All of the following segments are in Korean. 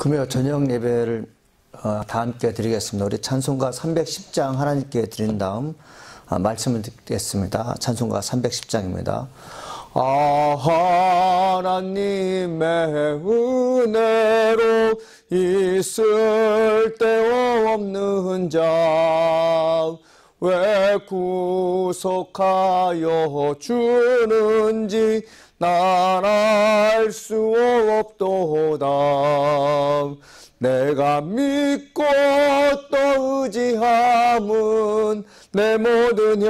금요 저녁 예배를 다 함께 드리겠습니다. 우리 찬송가 310장 하나님께 드린 다음 말씀을 듣겠습니다. 찬송가 310장입니다. 하나님의 은혜로 있을 데 없는 자 왜 구속하여 주는지 난 알 수 없도다. 내가 믿고 또 의지함은 내 모든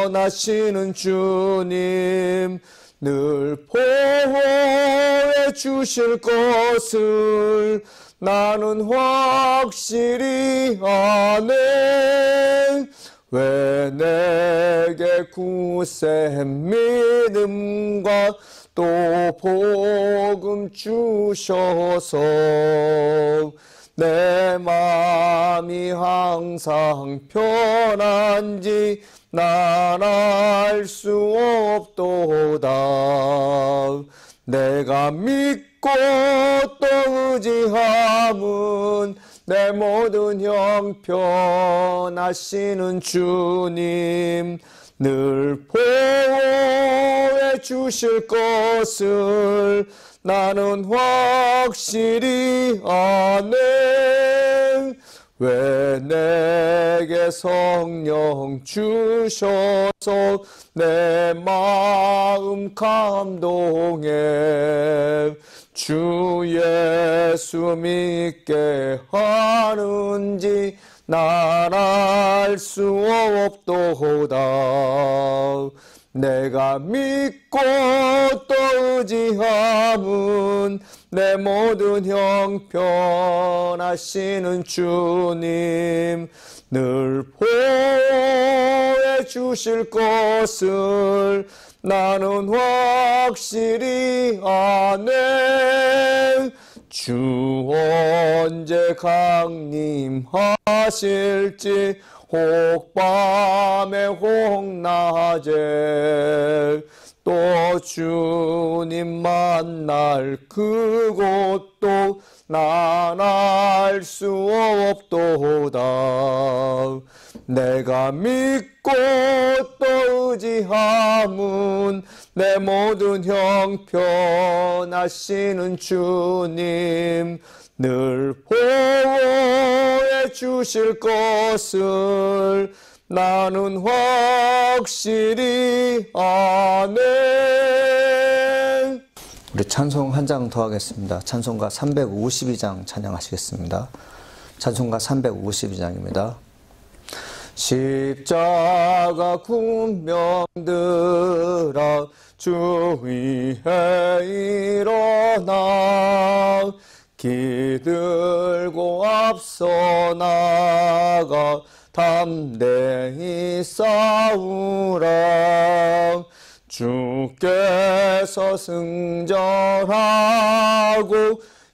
형편하시는 주님 늘 보호해 주실 것을 나는 확실히 아네. 왜 내게 굳센 믿음과 또 복음 주셔서 내 마음이 항상 편한지 난 알 수 없도다. 내가 믿고 또 의지함은 내 모든 형편하시는 주님 늘 보호해 주실 것을 나는 확실히 아네. 왜 내게 성령 주셔서 내 마음 감동해 주 예수 믿게 하는지 난 알 수 없도다. 내가 믿고 또 의지함은 내 모든 형편하시는 주님 늘 보호해 주실 것을 나는 확실히 아네. 주 언제 강림하실지 혹 밤에 혹 낮에 또 주님 만날 그곳도 난 알 수 없도다. 내가 믿고 또 의지함은 내 모든 형편하시는 주님 늘 보호해 주실 것을 나는 확실히 아네. 우리 찬송 한 장 더 하겠습니다. 찬송가 352장 찬양하시겠습니다. 찬송가 352장입니다. 십자가 군병들아 주 위에 일어나 기들고 앞서 나가 담대히 싸우라. 주께서 승전하고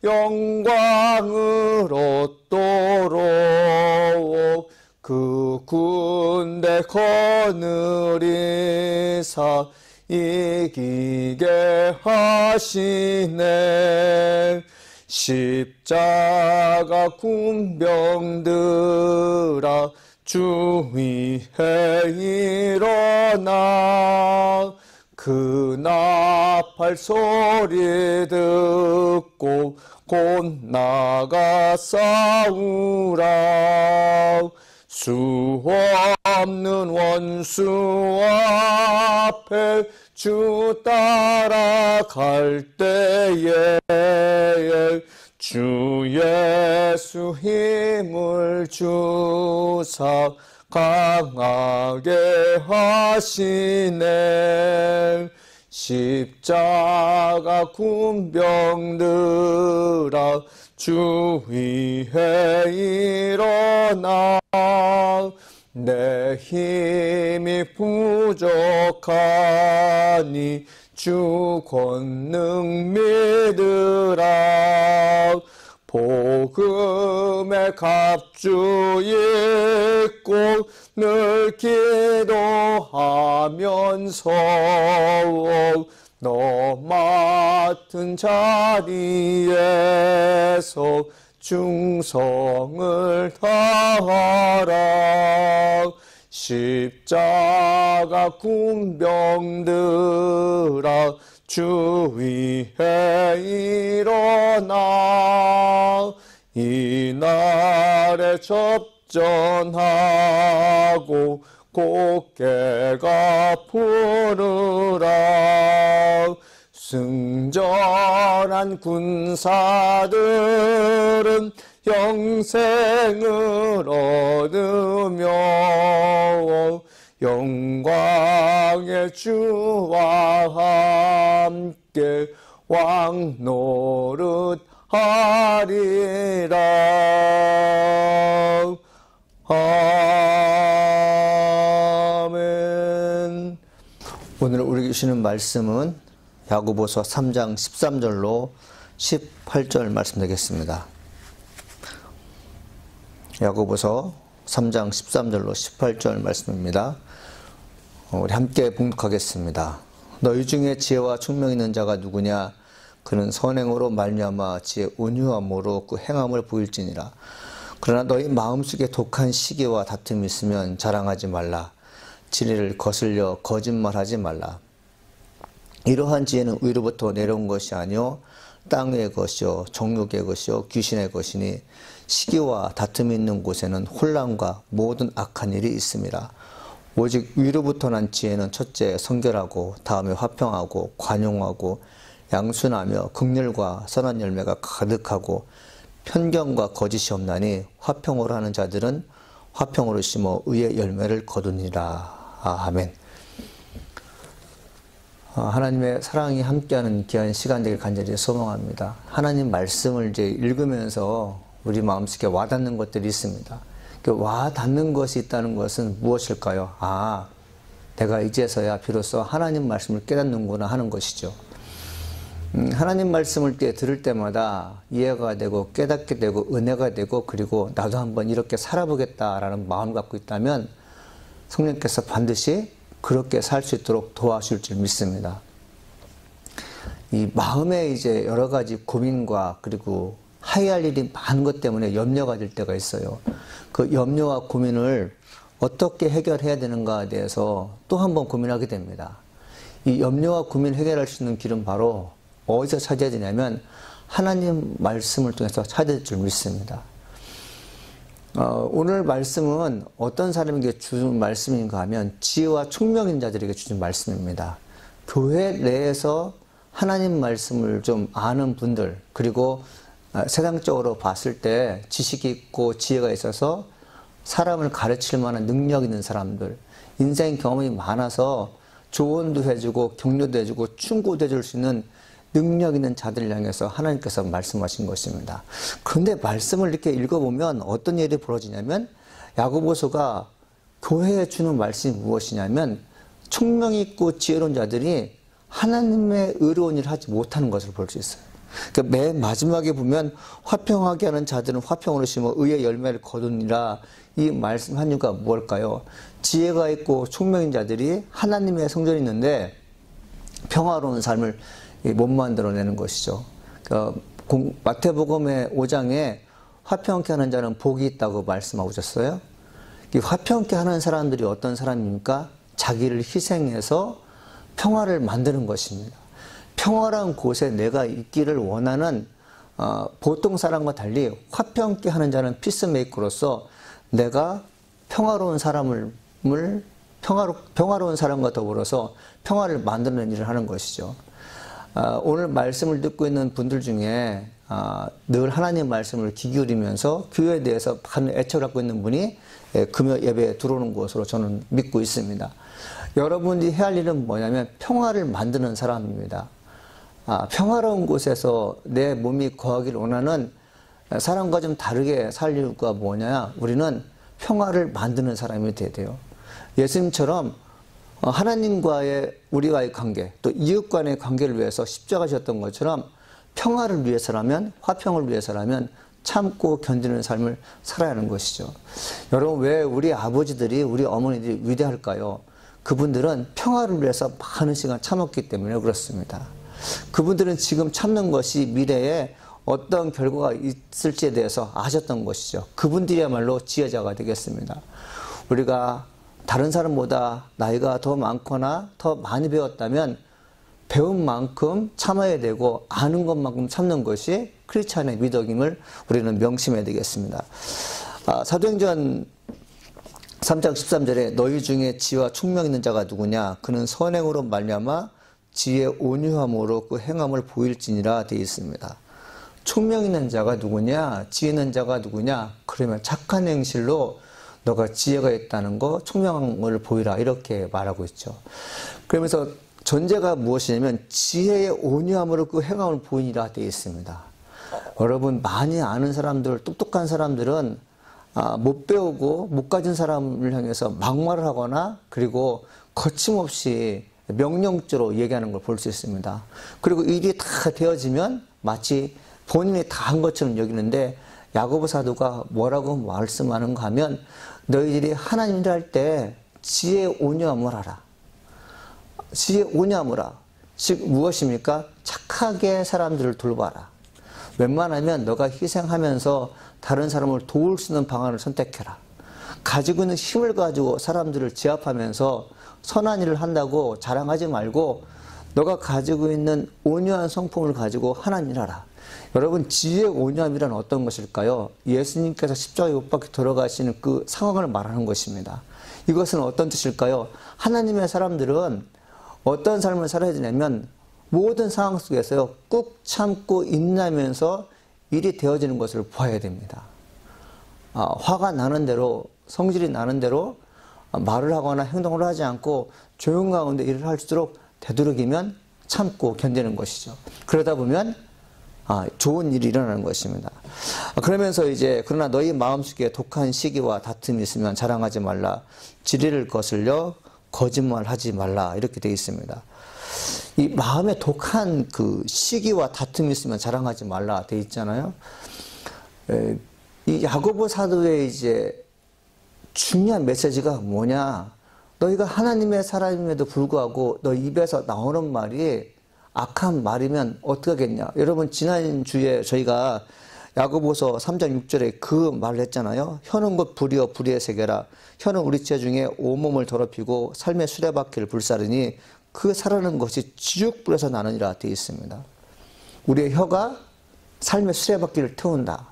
영광을 얻도록 그 군대 거느리사 이기게 하시네. 십자가 군병들아 주 위에 일어나 그 나팔 소리 듣고 곧 나가 싸우라. 수 없는 원수 앞에 주 따라갈 때에 주 예수 힘을 주사 강하게 하시네. 십자가 군병들아 주 위에 일어나 내 힘이 부족하니 주 권능 믿으라. 복음의 갑주 입고 늘 기도하면서 너 맡은 자리에서 충성을 다하라. 십자가 군병들아 주 위에 일어나 이 날에 접전하고 곧게가 부르라. 승전한 군사들은 영생을 얻으며 영광의 주와 함께 왕 노릇하리라. 아멘. 오늘 우리 주시는 말씀은 야고보서 3장 13절로 18절 말씀드리겠습니다. 야고보서 3장 13절로 18절 말씀입니다. 우리 함께 봉독하겠습니다. 너희 중에 지혜와 총명 있는 자가 누구냐? 그는 선행으로 말미암아 지혜 온유함으로 그 행함을 보일지니라. 그러나 너희 마음속에 독한 시기와 다툼이 있으면 자랑하지 말라. 진리를 거슬려 거짓말하지 말라. 이러한 지혜는 위로부터 내려온 것이 아니요 땅 위의 것이요 정욕의 것이요 귀신의 것이니 시기와 다툼이 있는 곳에는 혼란과 모든 악한 일이 있습니다. 오직 위로부터 난 지혜는 첫째 성결하고 다음에 화평하고 관용하고 양순하며 긍휼과 선한 열매가 가득하고 편견과 거짓이 없나니 화평으로 하는 자들은 화평으로 심어 의의 열매를 거두니라. 아멘. 하나님의 사랑이 함께하는 귀한 시간 되길 간절히 소망합니다. 하나님 말씀을 이제 읽으면서 우리 마음속에 와닿는 것들이 있습니다. 와닿는 것이 있다는 것은 무엇일까요? 내가 이제서야 비로소 하나님 말씀을 깨닫는구나 하는 것이죠. 하나님 말씀을 들을 때마다 이해가 되고 깨닫게 되고 은혜가 되고 그리고 나도 한번 이렇게 살아보겠다라는 마음을 갖고 있다면 성령께서 반드시 그렇게 살 수 있도록 도와줄 줄 믿습니다. 이 마음에 이제 여러 가지 고민과 그리고 하야할 일이 많은 것 때문에 염려가 될 때가 있어요. 그 염려와 고민을 어떻게 해결해야 되는가에 대해서 또 한 번 고민하게 됩니다. 이 염려와 고민을 해결할 수 있는 길은 바로 어디서 찾아야 되냐면 하나님 말씀을 통해서 찾아야 될 줄 믿습니다. 오늘 말씀은 어떤 사람에게 주는 말씀인가 하면 지혜와 총명인 자들에게 주는 말씀입니다. 교회 내에서 하나님 말씀을 좀 아는 분들 그리고 세상적으로 봤을 때 지식이 있고 지혜가 있어서 사람을 가르칠 만한 능력 있는 사람들 인생 경험이 많아서 조언도 해주고 격려도 해주고 충고도 해줄 수 있는 능력 있는 자들을 향해서 하나님께서 말씀하신 것입니다. 그런데 말씀을 이렇게 읽어보면 어떤 일이 벌어지냐면 야고보서가 교회에 주는 말씀이 무엇이냐면 총명 있고 지혜로운 자들이 하나님의 의로운 일을 하지 못하는 것을 볼 수 있어요. 그러니까 맨 마지막에 보면 화평하게 하는 자들은 화평으로 심어 의의 열매를 거두니라. 이 말씀 한 이유가 뭘까요? 지혜가 있고 총명인 자들이 하나님의 성전이 있는데 평화로운 삶을 못 만들어내는 것이죠. 그러니까 마태복음의 5장에 화평케 하는 자는 복이 있다고 말씀하고 있었어요. 이 화평케 하는 사람들이 어떤 사람입니까? 자기를 희생해서 평화를 만드는 것입니다. 평화로운 곳에 내가 있기를 원하는 보통 사람과 달리 화평케 하는 자는 피스메이커로서 내가 평화로운 사람을 평화로운 사람과 더불어서 평화를 만드는 일을 하는 것이죠. 오늘 말씀을 듣고 있는 분들 중에 늘 하나님 말씀을 귀 기울이면서 교회에 대해서 큰 애착을 갖고 있는 분이 금요 예배에 들어오는 것으로 저는 믿고 있습니다. 여러분이 해야 할 일은 뭐냐면 평화를 만드는 사람입니다. 평화로운 곳에서 내 몸이 거하기를 원하는 사람과 좀 다르게 살 이유가 뭐냐? 우리는 평화를 만드는 사람이 돼야 돼요. 예수님처럼 하나님과의 우리와의 관계 또 이웃 간의 관계를 위해서 십자가 지셨던 것처럼 평화를 위해서라면 화평을 위해서라면 참고 견디는 삶을 살아야 하는 것이죠. 여러분 왜 우리 아버지들이 우리 어머니들이 위대할까요? 그분들은 평화를 위해서 많은 시간 참았기 때문에 그렇습니다. 그분들은 지금 참는 것이 미래에 어떤 결과가 있을지에 대해서 아셨던 것이죠. 그분들이야말로 지혜자가 되겠습니다. 우리가 다른 사람보다 나이가 더 많거나 더 많이 배웠다면 배운 만큼 참아야 되고 아는 것만큼 참는 것이 크리스찬의 미덕임을 우리는 명심해야 되겠습니다. 사도행전 3장 13절에 너희 중에 지혜와 총명 있는 자가 누구냐? 그는 선행으로 말미암아 지혜 온유함으로 그 행함을 보일지니라 되어 있습니다. 총명 있는 자가 누구냐? 지혜 있는 자가 누구냐? 그러면 착한 행실로 너가 지혜가 있다는 거, 총명함을 보이라 이렇게 말하고 있죠. 그러면서 전제가 무엇이냐면 지혜의 온유함으로 그 행함을 보이니라 되어 있습니다. 여러분 많이 아는 사람들, 똑똑한 사람들은 못 배우고 못 가진 사람을 향해서 막말을 하거나 그리고 거침없이 명령조로 얘기하는 걸 볼 수 있습니다. 그리고 일이 다 되어지면 마치 본인이 다 한 것처럼 여기는데 야고보 사도가 뭐라고 말씀하는가 하면 너희들이 하나님 일할 때 지혜 온유함을 하라. 지혜 온유함을 하라. 즉 무엇입니까? 착하게 사람들을 돌봐라. 웬만하면 너가 희생하면서 다른 사람을 도울 수 있는 방안을 선택해라. 가지고 있는 힘을 가지고 사람들을 제압하면서 선한 일을 한다고 자랑하지 말고 너가 가지고 있는 온유한 성품을 가지고 하나님 일하라. 여러분 지혜의 온유함이란 어떤 것일까요? 예수님께서 십자가에 못 박혀 들어가시는 그 상황을 말하는 것입니다. 이것은 어떤 뜻일까요? 하나님의 사람들은 어떤 삶을 살아야 되냐면 모든 상황 속에서요 꾹 참고 인내하면서 일이 되어지는 것을 봐야 됩니다. 화가 나는 대로 성질이 나는 대로 말을 하거나 행동을 하지 않고 조용 가운데 일을 할수록 되도록이면 참고 견디는 것이죠. 그러다 보면 좋은 일이 일어나는 것입니다. 그러면서 이제 그러나 너희 마음속에 독한 시기와 다툼이 있으면 자랑하지 말라. 진리를 거슬려 거짓말하지 말라 이렇게 되어 있습니다. 이 마음에 독한 그 시기와 다툼이 있으면 자랑하지 말라 되어 있잖아요. 이 야고보 사도의 이제 중요한 메시지가 뭐냐? 너희가 하나님의 사람임에도 불구하고 너 입에서 나오는 말이 악한 말이면 어떡하겠냐? 여러분 지난주에 저희가 야고보서 3장 6절에 그 말을 했잖아요. 혀는 곧 불이여 불의의 세계라. 혀는 우리 체 중에 온몸을 더럽히고 삶의 수레바퀴를 불사르니 그 사라는 것이 지옥불에서 나느니라 되어 있습니다. 우리의 혀가 삶의 수레바퀴를 태운다.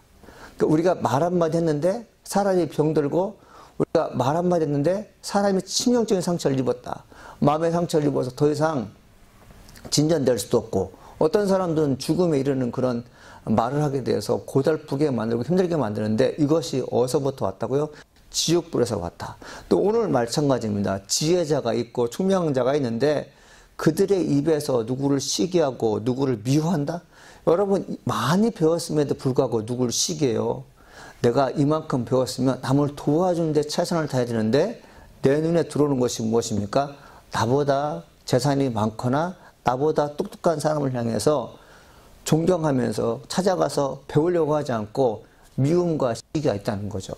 그러니까 우리가 말 한마디 했는데 사람이 병들고 우리가 말 한마디 했는데 사람이 치명적인 상처를 입었다. 마음의 상처를 입어서 더 이상 진전될 수도 없고 어떤 사람들은 죽음에 이르는 그런 말을 하게 돼서 고달프게 만들고 힘들게 만드는데 이것이 어디서부터 왔다고요? 지옥불에서 왔다. 또 오늘 마찬가지입니다. 지혜자가 있고 총명자가 있는데 그들의 입에서 누구를 시기하고 누구를 미워한다? 여러분 많이 배웠음에도 불구하고 누구를 시기해요. 내가 이만큼 배웠으면 남을 도와주는 데 최선을 다해야 되는데 내 눈에 들어오는 것이 무엇입니까? 나보다 재산이 많거나 나보다 똑똑한 사람을 향해서 존경하면서 찾아가서 배우려고 하지 않고 미움과 시기가 있다는 거죠.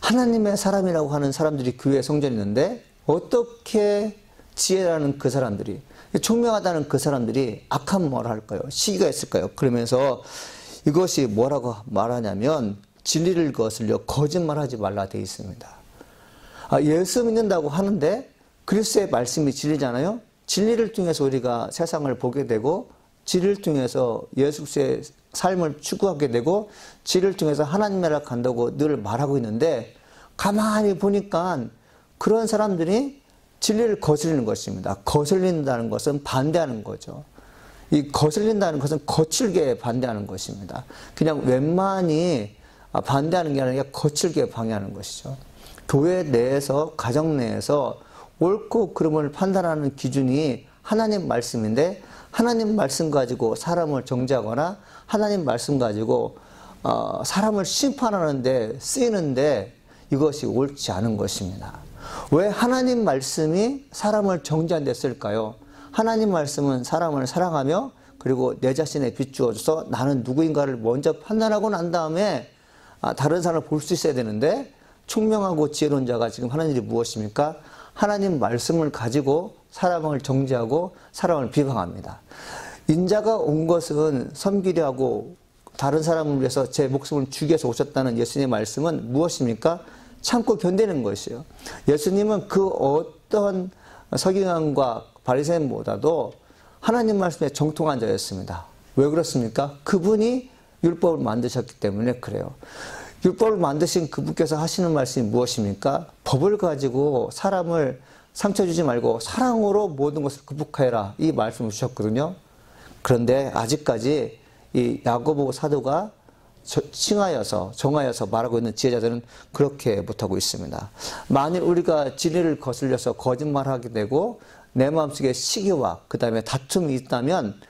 하나님의 사람이라고 하는 사람들이 교회에 성전이 있는데 어떻게 지혜라는 그 사람들이 총명하다는 그 사람들이 악한 말을 할까요? 시기가 있을까요? 그러면서 이것이 뭐라고 말하냐면 진리를 거슬려 거짓말하지 말라 되어 있습니다. 예수 믿는다고 하는데 그리스도의 말씀이 진리잖아요. 진리를 통해서 우리가 세상을 보게 되고 진리를 통해서 예수 그리스도의 삶을 추구하게 되고 진리를 통해서 하나님 나라 간다고 늘 말하고 있는데 가만히 보니까 그런 사람들이 진리를 거슬리는 것입니다. 거슬린다는 것은 반대하는 거죠. 이 거슬린다는 것은 거칠게 반대하는 것입니다. 그냥 웬만히 반대하는 게 아니라 거칠게 방해하는 것이죠. 교회 내에서 가정 내에서 옳고 그름을 판단하는 기준이 하나님 말씀인데 하나님 말씀 가지고 사람을 정죄하거나 하나님 말씀 가지고 사람을 심판하는데 쓰이는데 이것이 옳지 않은 것입니다. 왜 하나님 말씀이 사람을 정죄한 데 쓸까요? 하나님 말씀은 사람을 사랑하며 그리고 내 자신에 비추어줘서 나는 누구인가를 먼저 판단하고 난 다음에 다른 사람을 볼 수 있어야 되는데 총명하고 지혜로운 자가 지금 하는 일이 무엇입니까? 하나님 말씀을 가지고 사람을 정죄하고 사람을 비방합니다. 인자가 온 것은 섬기려 하고 다른 사람을 위해서 제 목숨을 주기 위해서 오셨다는 예수님의 말씀은 무엇입니까? 참고 견디는 것이요. 예수님은 그 어떤 서기관과 바리새인보다도 하나님 말씀에 정통한 자였습니다. 왜 그렇습니까? 그분이 율법을 만드셨기 때문에 그래요. 율법을 만드신 그분께서 하시는 말씀이 무엇입니까? 법을 가지고 사람을 상처 주지 말고 사랑으로 모든 것을 극복하여라, 이 말씀을 주셨거든요. 그런데 아직까지 이 야고보 사도가 정하여서 말하고 있는 지혜자들은 그렇게 못하고 있습니다. 만일 우리가 진리를 거슬려서 거짓말하게 되고 내 마음속에 시기와 그 다음에 다툼이 있다면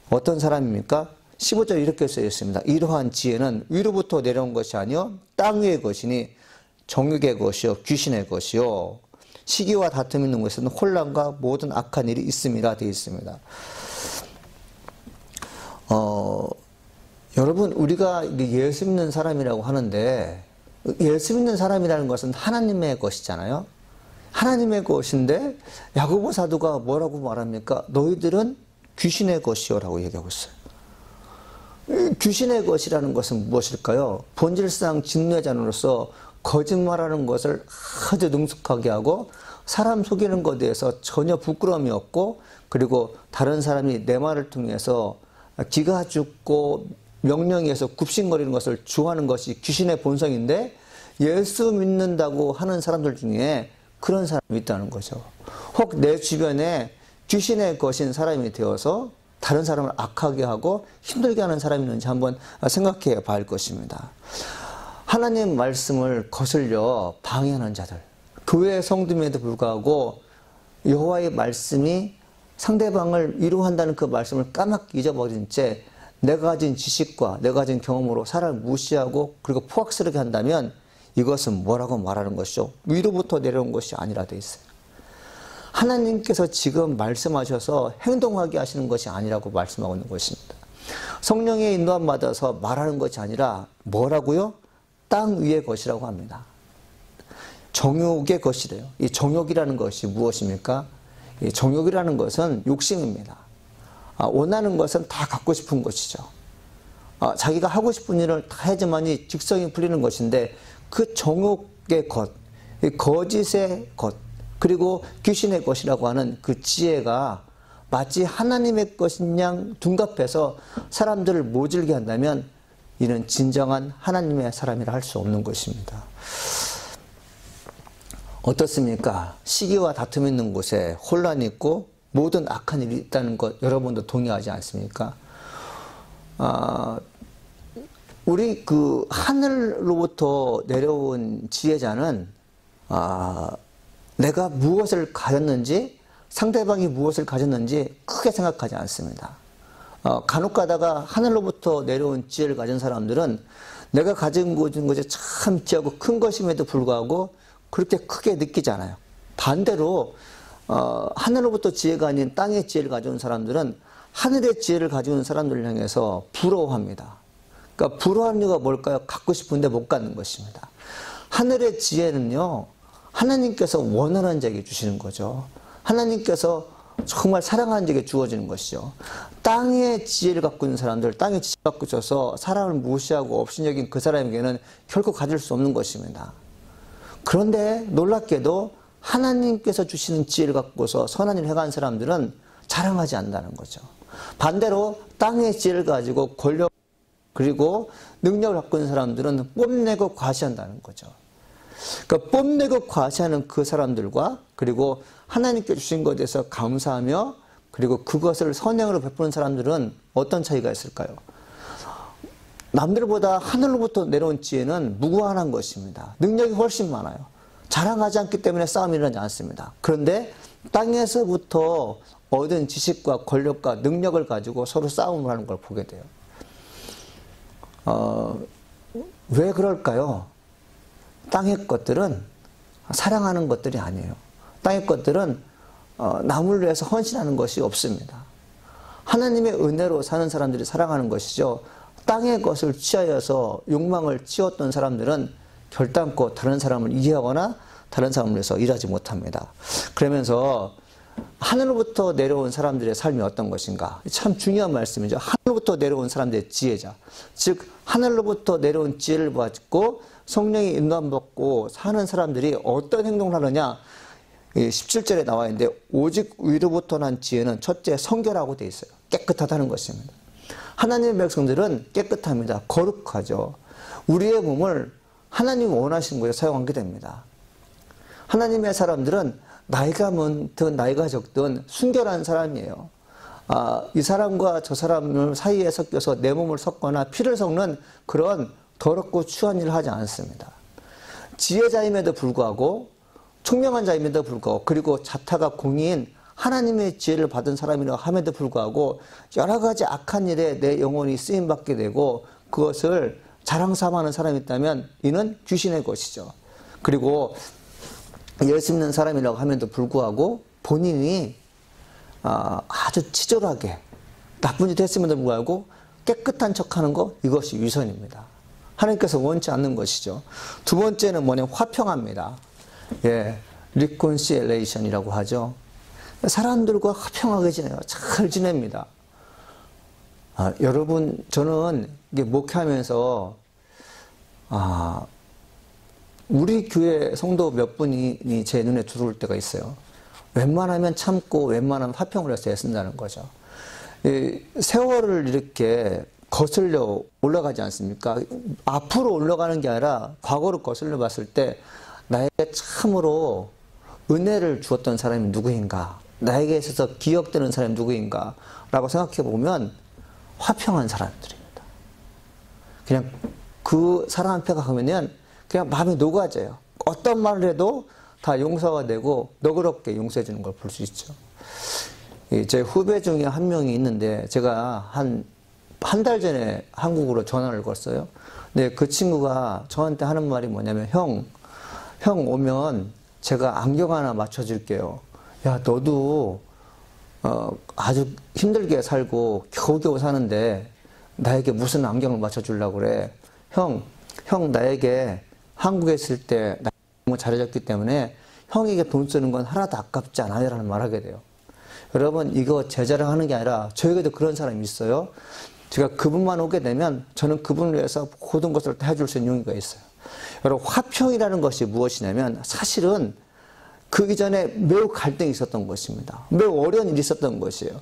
어떤 사람입니까? 15절 이렇게 쓰여 있습니다. 이러한 지혜는 위로부터 내려온 것이 아니요 땅 위의 것이니 정욕의 것이요 귀신의 것이요 시기와 다툼이 있는 것에는 혼란과 모든 악한 일이 있음이라 되어 있습니다. 여러분, 우리가 예수 믿는 사람이라고 하는데 예수 믿는 사람이라는 것은 하나님의 것이잖아요. 하나님의 것인데 야고보 사도가 뭐라고 말합니까? 너희들은 귀신의 것이요라고 얘기하고 있어요. 귀신의 것이라는 것은 무엇일까요? 본질상 진노자로서 거짓말하는 것을 아주 능숙하게 하고 사람 속이는 것에 대해서 전혀 부끄러움이 없고 그리고 다른 사람이 내 말을 통해서 기가 죽고 명령에서 굽신거리는 것을 좋아하는 것이 귀신의 본성인데 예수 믿는다고 하는 사람들 중에 그런 사람이 있다는 거죠. 혹 내 주변에 귀신의 것인 사람이 되어서 다른 사람을 악하게 하고 힘들게 하는 사람이 있는지 한번 생각해 봐야 할 것입니다. 하나님 말씀을 거슬려 방해하는 자들, 교회 성도임에도 불구하고 여호와의 말씀이 상대방을 위로한다는 그 말씀을 까맣게 잊어버린 채 내가 가진 지식과 내가 가진 경험으로 사람을 무시하고 그리고 포악스럽게 한다면 이것은 뭐라고 말하는 것이죠? 위로부터 내려온 것이 아니라 되어 있어요. 하나님께서 지금 말씀하셔서 행동하게 하시는 것이 아니라고 말씀하고 있는 것입니다. 성령의 인도함 받아서 말하는 것이 아니라 뭐라고요? 땅 위의 것이라고 합니다. 정욕의 것이래요. 이 정욕이라는 것이 무엇입니까? 이 정욕이라는 것은 욕심입니다. 원하는 것은 다 갖고 싶은 것이죠. 자기가 하고 싶은 일을 다 해야지만이 직성이 풀리는 것인데 그 정욕의 것, 거짓의 것, 그리고 귀신의 것이라고 하는 그 지혜가 마치 하나님의 것인 양 둔갑해서 사람들을 모질게 한다면 이는 진정한 하나님의 사람이라 할 수 없는 것입니다. 어떻습니까? 시기와 다툼이 있는 곳에 혼란이 있고 모든 악한 일이 있다는 것 여러분도 동의하지 않습니까? 우리 그 하늘로부터 내려온 지혜자는 내가 무엇을 가졌는지 상대방이 무엇을 가졌는지 크게 생각하지 않습니다. 간혹 가다가 하늘로부터 내려온 지혜를 가진 사람들은 내가 가진 것이 참 지혜하고 큰 것임에도 불구하고 그렇게 크게 느끼지 않아요. 반대로 하늘로부터 지혜가 아닌 땅의 지혜를 가져온 사람들은 하늘의 지혜를 가져온 사람들을 향해서 부러워합니다. 그러니까 부러워하는 이유가 뭘까요? 갖고 싶은데 못 갖는 것입니다. 하늘의 지혜는요, 하나님께서 원하는 자에게 주시는 거죠. 하나님께서 정말 사랑하는 자에게 주어지는 것이죠. 땅의 지혜를 갖고 있는 사람들, 땅의 지혜를 갖고 있어서 사람을 무시하고 업신여긴 그 사람에게는 결코 가질 수 없는 것입니다. 그런데 놀랍게도 하나님께서 주시는 지혜를 갖고서 선한 일을 해간 사람들은 자랑하지 않는다는 거죠. 반대로 땅의 지혜를 가지고 권력 그리고 능력을 갖고 있는 사람들은 뽐내고 과시한다는 거죠. 그러니까 뽐내고 과시하는 그 사람들과 그리고 하나님께 주신 것에 대해서 감사하며 그리고 그것을 선행으로 베푸는 사람들은 어떤 차이가 있을까요? 남들보다 하늘로부터 내려온 지혜는 무관한 것입니다. 능력이 훨씬 많아요. 자랑하지 않기 때문에 싸움이 일어나지 않습니다. 그런데 땅에서부터 얻은 지식과 권력과 능력을 가지고 서로 싸움을 하는 걸 보게 돼요. 왜 그럴까요? 땅의 것들은 사랑하는 것들이 아니에요. 땅의 것들은 남을 위해서 헌신하는 것이 없습니다. 하나님의 은혜로 사는 사람들이 사랑하는 것이죠. 땅의 것을 취하여서 욕망을 치웠던 사람들은 결단코 다른 사람을 이해하거나 다른 사람을 위해서 일하지 못합니다. 그러면서 하늘로부터 내려온 사람들의 삶이 어떤 것인가? 참 중요한 말씀이죠. 하늘로부터 내려온 사람들의 지혜자. 즉 하늘로부터 내려온 지혜를 받고 성령이 인도받고 사는 사람들이 어떤 행동을 하느냐? 17절에 나와 있는데 오직 위로부터 난 지혜는 첫째 성결하고 돼 있어요. 깨끗하다는 것입니다. 하나님의 백성들은 깨끗합니다. 거룩하죠. 우리의 몸을 하나님이 원하시는 거에 사용하게 됩니다. 하나님의 사람들은 나이가 많든 나이가 적든 순결한 사람이에요. 이 사람과 저 사람 사이에 섞여서 내 몸을 섞거나 피를 섞는 그런 더럽고 추한 일을 하지 않습니다. 지혜자임에도 불구하고 총명한 자임에도 불구하고 그리고 자타가 공의인 하나님의 지혜를 받은 사람이라 함에도 불구하고 여러 가지 악한 일에 내 영혼이 쓰임받게 되고 그것을 자랑삼아하는 사람이 있다면 이는 귀신의 것이죠. 그리고 예수 믿는 사람이라고 함에도 불구하고 본인이 아주 치졸하게 나쁜 짓 했음에도 불구하고 깨끗한 척하는 거 이것이 위선입니다. 하나님께서 원치 않는 것이죠. 두 번째는 뭐냐면 화평합니다. 리콘실레이션이라고 하죠. 사람들과 화평하게 지내요. 잘 지냅니다. 여러분 저는 이게 목회하면서 우리 교회 성도 몇 분이 제 눈에 들어올 때가 있어요. 웬만하면 참고 웬만하면 화평을 해서 애쓴다는 거죠. 세월을 이렇게 거슬려 올라가지 않습니까? 앞으로 올라가는 게 아니라 과거로 거슬려 봤을 때 나에게 참으로 은혜를 주었던 사람이 누구인가? 나에게 있어서 기억되는 사람이 누구인가? 라고 생각해 보면 화평한 사람들입니다. 그냥 그 사람 앞에 가면 그냥 마음이 녹아져요. 어떤 말을 해도 다 용서가 되고 너그럽게 용서해 주는 걸 볼 수 있죠. 제 후배 중에 한 명이 있는데 제가 한 달 전에 한국으로 전화를 걸었어요. 근데 그 친구가 저한테 하는 말이 뭐냐면 형 오면 제가 안경 하나 맞춰줄게요. 야 너도 아주 힘들게 살고 겨우겨우 사는데 나에게 무슨 안경을 맞춰주려고 그래. 형 나에게 한국에 있을 때 너무 잘해줬기 때문에 형에게 돈 쓰는 건 하나도 아깝지 않아요 라는 말을 하게 돼요. 여러분 이거 제 자랑하는 게 아니라 저에게도 그런 사람이 있어요. 제가 그분만 오게 되면 저는 그분을 위해서 모든 것을 다 해줄 수 있는 용의가 있어요. 여러분 화평이라는 것이 무엇이냐면 사실은 그 이전에 매우 갈등이 있었던 것입니다. 매우 어려운 일이 있었던 것이에요.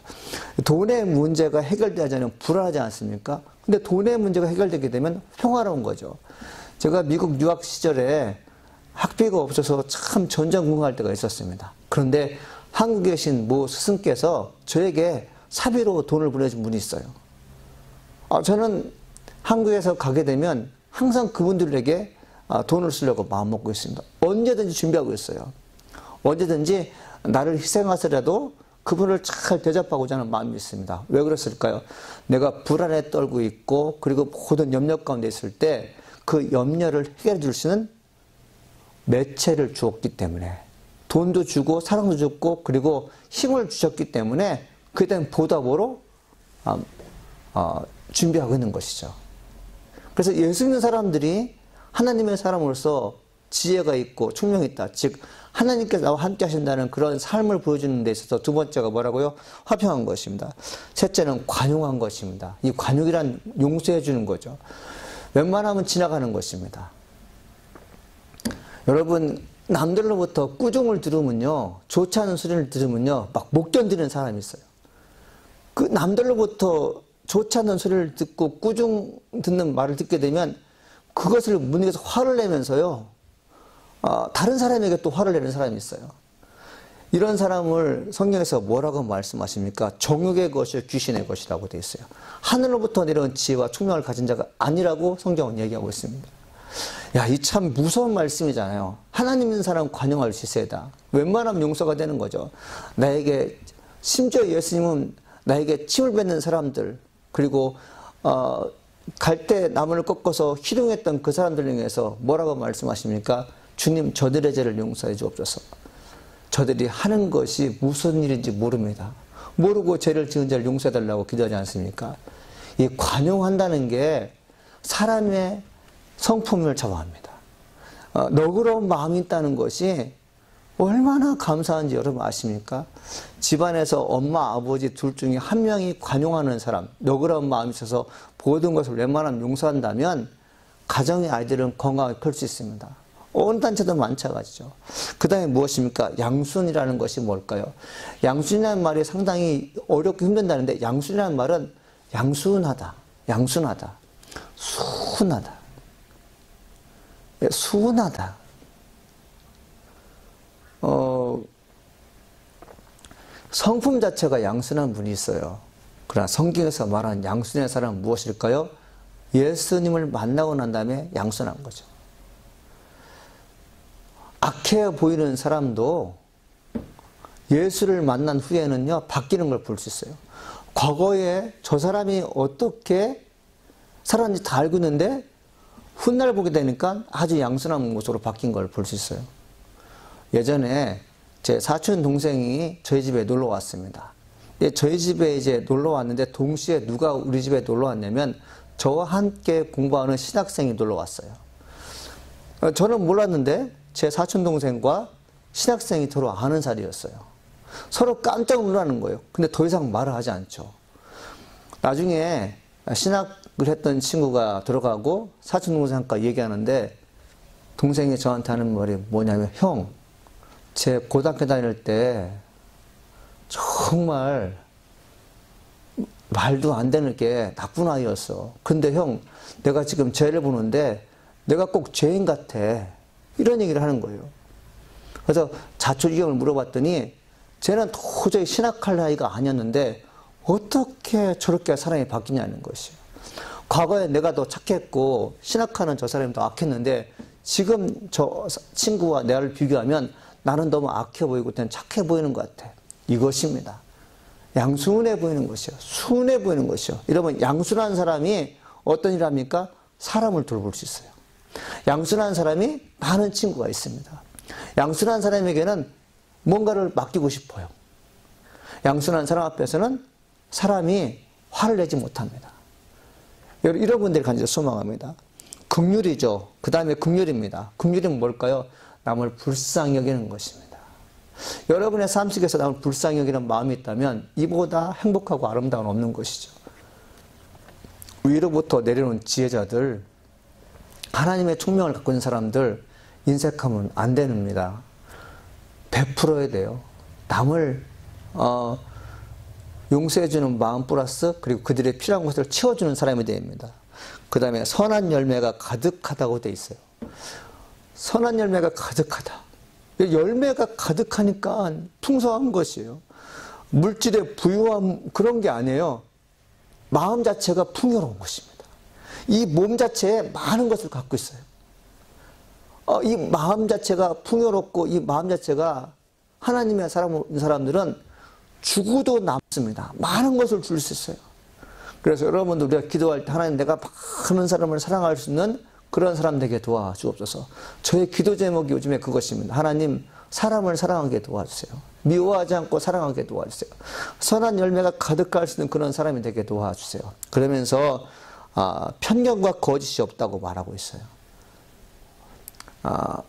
돈의 문제가 해결되지 않으면 불안하지 않습니까? 근데 돈의 문제가 해결되게 되면 평화로운 거죠. 제가 미국 유학 시절에 학비가 없어서 참 전전긍긍할 때가 있었습니다. 그런데 한국에 계신 모 스승께서 저에게 사비로 돈을 보내준 분이 있어요. 저는 한국에서 가게 되면 항상 그분들에게 돈을 쓰려고 마음먹고 있습니다. 언제든지 준비하고 있어요. 언제든지 나를 희생하서라도 그분을 잘 대접하고자 하는 마음이 있습니다. 왜 그랬을까요? 내가 불안에 떨고 있고 그리고 모든 염려 가운데 있을 때 그 염려를 해결해 줄 수 있는 매체를 주었기 때문에 돈도 주고 사랑도 줬고 그리고 힘을 주셨기 때문에 그에 대한 보답으로 준비하고 있는 것이죠. 그래서 예수 믿는 사람들이 하나님의 사람으로서 지혜가 있고 총명이 있다. 즉 하나님께서 나와 함께 하신다는 그런 삶을 보여주는 데 있어서 두 번째가 뭐라고요? 화평한 것입니다. 셋째는 관용한 것입니다. 이 관용이란 용서해 주는 거죠. 웬만하면 지나가는 것입니다. 여러분 남들로부터 꾸중을 들으면요, 좋지 않은 소리를 들으면요 막 못 견디는 사람이 있어요. 그 남들로부터 좋지 않은 소리를 듣고 꾸중 듣는 말을 듣게 되면 그것을 못 이겨서 화를 내면서요 다른 사람에게 또 화를 내는 사람이 있어요. 이런 사람을 성경에서 뭐라고 말씀하십니까? 정욕의 것이 귀신의 것이라고 되어 있어요. 하늘로부터 내려온 지혜와 총명을 가진 자가 아니라고 성경은 얘기하고 있습니다. 야, 이 참 무서운 말씀이잖아요. 하나님 있는 사람은 관용할 수 있어야 다. 웬만하면 용서가 되는 거죠. 나에게 심지어 예수님은 나에게 침을 뱉는 사람들 그리고 갈 때 나무를 꺾어서 희롱했던 그 사람들을 향해서 뭐라고 말씀하십니까? 주님 저들의 죄를 용서해 주옵소서. 저들이 하는 것이 무슨 일인지 모릅니다. 모르고 죄를 지은 자를 용서해 달라고 기도하지 않습니까? 이 관용한다는 게 사람의 성품을 좌우합니다. 너그러운 마음이 있다는 것이 얼마나 감사한지 여러분 아십니까? 집안에서 엄마, 아버지 둘 중에 한 명이 관용하는 사람, 너그러운 마음이 있어서 모든 것을 웬만하면 용서한다면 가정의 아이들은 건강하게 클 수 있습니다. 어느 단체도 마찬가지죠. 그 다음에 무엇입니까? 양순이라는 것이 뭘까요? 양순이라는 말이 상당히 어렵고 힘든다는데 양순이라는 말은 양순하다, 양순하다, 순하다, 순하다. 성품 자체가 양순한 분이 있어요. 그러나 성경에서 말하는 양순의 사람은 무엇일까요? 예수님을 만나고 난 다음에 양순한 거죠. 악해 보이는 사람도 예수를 만난 후에는요, 바뀌는 걸 볼 수 있어요. 과거에 저 사람이 어떻게 살았는지 다 알고 있는데 훗날 보게 되니까 아주 양순한 모습으로 바뀐 걸 볼 수 있어요. 예전에 제 사촌 동생이 저희 집에 놀러 왔습니다. 저희 집에 이제 놀러 왔는데 동시에 누가 우리 집에 놀러 왔냐면 저와 함께 공부하는 신학생이 놀러 왔어요. 저는 몰랐는데 제 사촌 동생과 신학생이 서로 아는 사이였어요. 서로 깜짝 놀라는 거예요. 근데 더 이상 말을 하지 않죠. 나중에 신학을 했던 친구가 들어가고 사촌 동생과 얘기하는데 동생이 저한테 하는 말이 뭐냐면, 형, 제 고등학교 다닐 때 정말 말도 안 되는 게 나쁜 아이였어. 근데 형, 내가 지금 죄를 보는데 내가 꼭 죄인 같아. 이런 얘기를 하는 거예요. 그래서 자초지경을 물어봤더니 쟤는 도저히 신학할 나이가 아니었는데 어떻게 저렇게 사람이 바뀌냐는 것이에요. 과거에 내가 더 착했고 신학하는 저 사람이 더 악했는데 지금 저 친구와 나를 비교하면 나는 너무 악해 보이고 착해 보이는 것 같아. 이것입니다. 양순해 보이는 것이요. 순해 보이는 것이요. 여러분, 양순한 사람이 어떤 일을 합니까? 사람을 돌볼 수 있어요. 양순한 사람이 많은 친구가 있습니다. 양순한 사람에게는 뭔가를 맡기고 싶어요. 양순한 사람 앞에서는 사람이 화를 내지 못합니다. 이런 분들이 간절히 소망합니다. 긍휼이죠. 그 다음에 긍휼입니다. 긍휼은 뭘까요? 남을 불쌍히 여기는 것입니다. 여러분의 삶 속에서 남을 불쌍히 여기는 마음이 있다면 이보다 행복하고 아름다운 없는 것이죠. 위로부터 내려오는 지혜자들, 하나님의 총명을 갖고 있는 사람들 인색하면 안 됩니다. 베풀어야 돼요. 남을 용서해주는 마음 플러스 그리고 그들의 필요한 것을 채워주는 사람이 됩니다. 그 다음에 선한 열매가 가득하다고 돼 있어요. 선한 열매가 가득하다. 열매가 가득하니까 풍성한 것이에요. 물질의 부유함 그런 게 아니에요. 마음 자체가 풍요로운 것입니다. 이 몸 자체에 많은 것을 갖고 있어요. 이 마음 자체가 풍요롭고 이 마음 자체가 하나님의 사람들은 죽어도 남습니다. 많은 것을 줄 수 있어요. 그래서 여러분들 우리가 기도할 때 하나님 내가 많은 사람을 사랑할 수 있는 그런 사람 되게 도와주옵소서. 저의 기도 제목이 요즘에 그것입니다. 하나님 사람을 사랑하게 도와주세요. 미워하지 않고 사랑하게 도와주세요. 선한 열매가 가득할 수 있는 그런 사람이 되게 도와주세요. 그러면서 편견과 거짓이 없다고 말하고 있어요.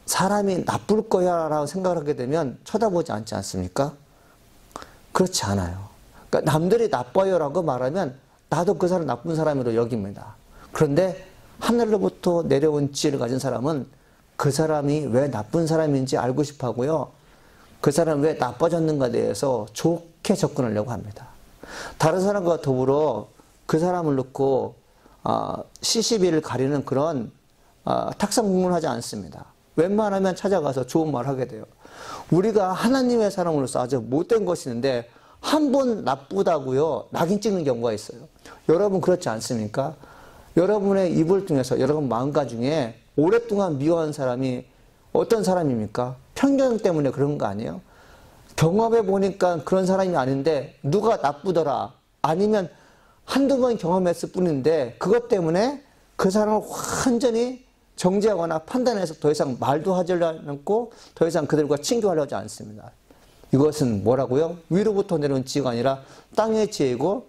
사람이 나쁠 거야 라고 생각을 하게 되면 쳐다보지 않지 않습니까? 그렇지 않아요. 그러니까 남들이 나빠요 라고 말하면 나도 그 사람 나쁜 사람으로 여깁니다. 그런데 하늘로부터 내려온 지혜를 가진 사람은 그 사람이 왜 나쁜 사람인지 알고 싶어 하고요. 그 사람이 왜 나빠졌는가에 대해서 좋게 접근하려고 합니다. 다른 사람과 더불어 그 사람을 놓고 시시비를 가리는 그런 탁상공문을 하지 않습니다. 웬만하면 찾아가서 좋은 말 하게 돼요. 우리가 하나님의 사람으로서 아주 못된 것이 있는데 한 번 나쁘다고요 낙인 찍는 경우가 있어요. 여러분 그렇지 않습니까? 여러분의 입을 통해서 여러분 마음가 중에 오랫동안 미워한 사람이 어떤 사람입니까? 편견 때문에 그런 거 아니에요? 경험해 보니까 그런 사람이 아닌데 누가 나쁘더라 아니면 한두 번 경험했을 뿐인데 그것 때문에 그 사람을 완전히 정죄하거나 판단해서 더 이상 말도 하지 않고 더 이상 그들과 친교하려고 하지 않습니다. 이것은 뭐라고요? 위로부터 내려온 지혜가 아니라 땅의 지혜이고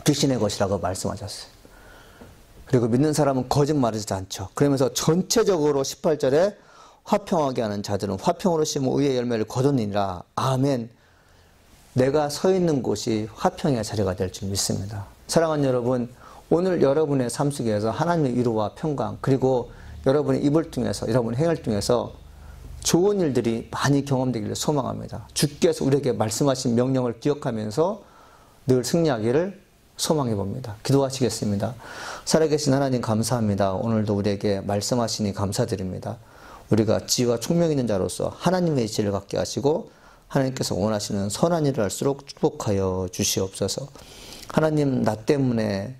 귀신의 것이라고 말씀하셨어요. 그리고 믿는 사람은 거짓말하지 않죠. 그러면서 전체적으로 18절에 화평하게 하는 자들은 화평으로 심어 의의 열매를 거두니라. 아멘. 내가 서 있는 곳이 화평의 자리가 될 줄 믿습니다. 사랑하는 여러분, 오늘 여러분의 삶 속에서 하나님의 위로와 평강, 그리고 여러분의 입을 통해서, 여러분의 행을 통해서 좋은 일들이 많이 경험되기를 소망합니다. 주께서 우리에게 말씀하신 명령을 기억하면서 늘 승리하기를 소망해 봅니다. 기도하시겠습니다. 살아계신 하나님 감사합니다. 오늘도 우리에게 말씀하시니 감사드립니다. 우리가 지혜와 총명 있는 자로서 하나님의 지혜를 갖게 하시고 하나님께서 원하시는 선한 일을 할수록 축복하여 주시옵소서. 하나님, 나 때문에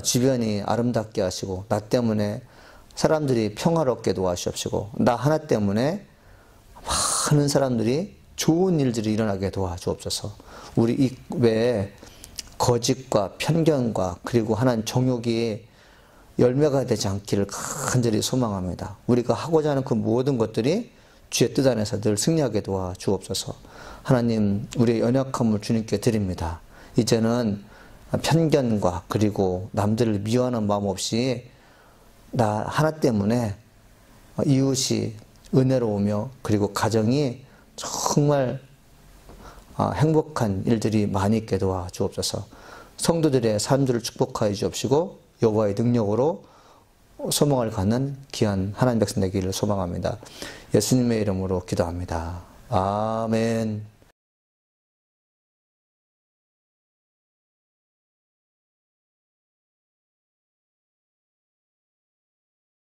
주변이 아름답게 하시고 나 때문에 사람들이 평화롭게 도와주옵시고 나 하나 때문에 많은 사람들이 좋은 일들이 일어나게 도와주옵소서. 우리 이 외에 거짓과 편견과 그리고 하나님 정욕이 열매가 되지 않기를 간절히 소망합니다. 우리가 하고자 하는 그 모든 것들이 주의 뜻 안에서 늘 승리하게 도와주옵소서. 하나님, 우리의 연약함을 주님께 드립니다. 이제는 편견과 그리고 남들을 미워하는 마음 없이 나 하나 때문에 이웃이 은혜로우며 그리고 가정이 정말 행복한 일들이 많이 있게 도와주옵소서. 성도들의 삶들을 축복하여 주옵시고 여호와의 능력으로 소망을 갖는 귀한 하나님 백성 되기를 소망합니다. 예수님의 이름으로 기도합니다. 아멘.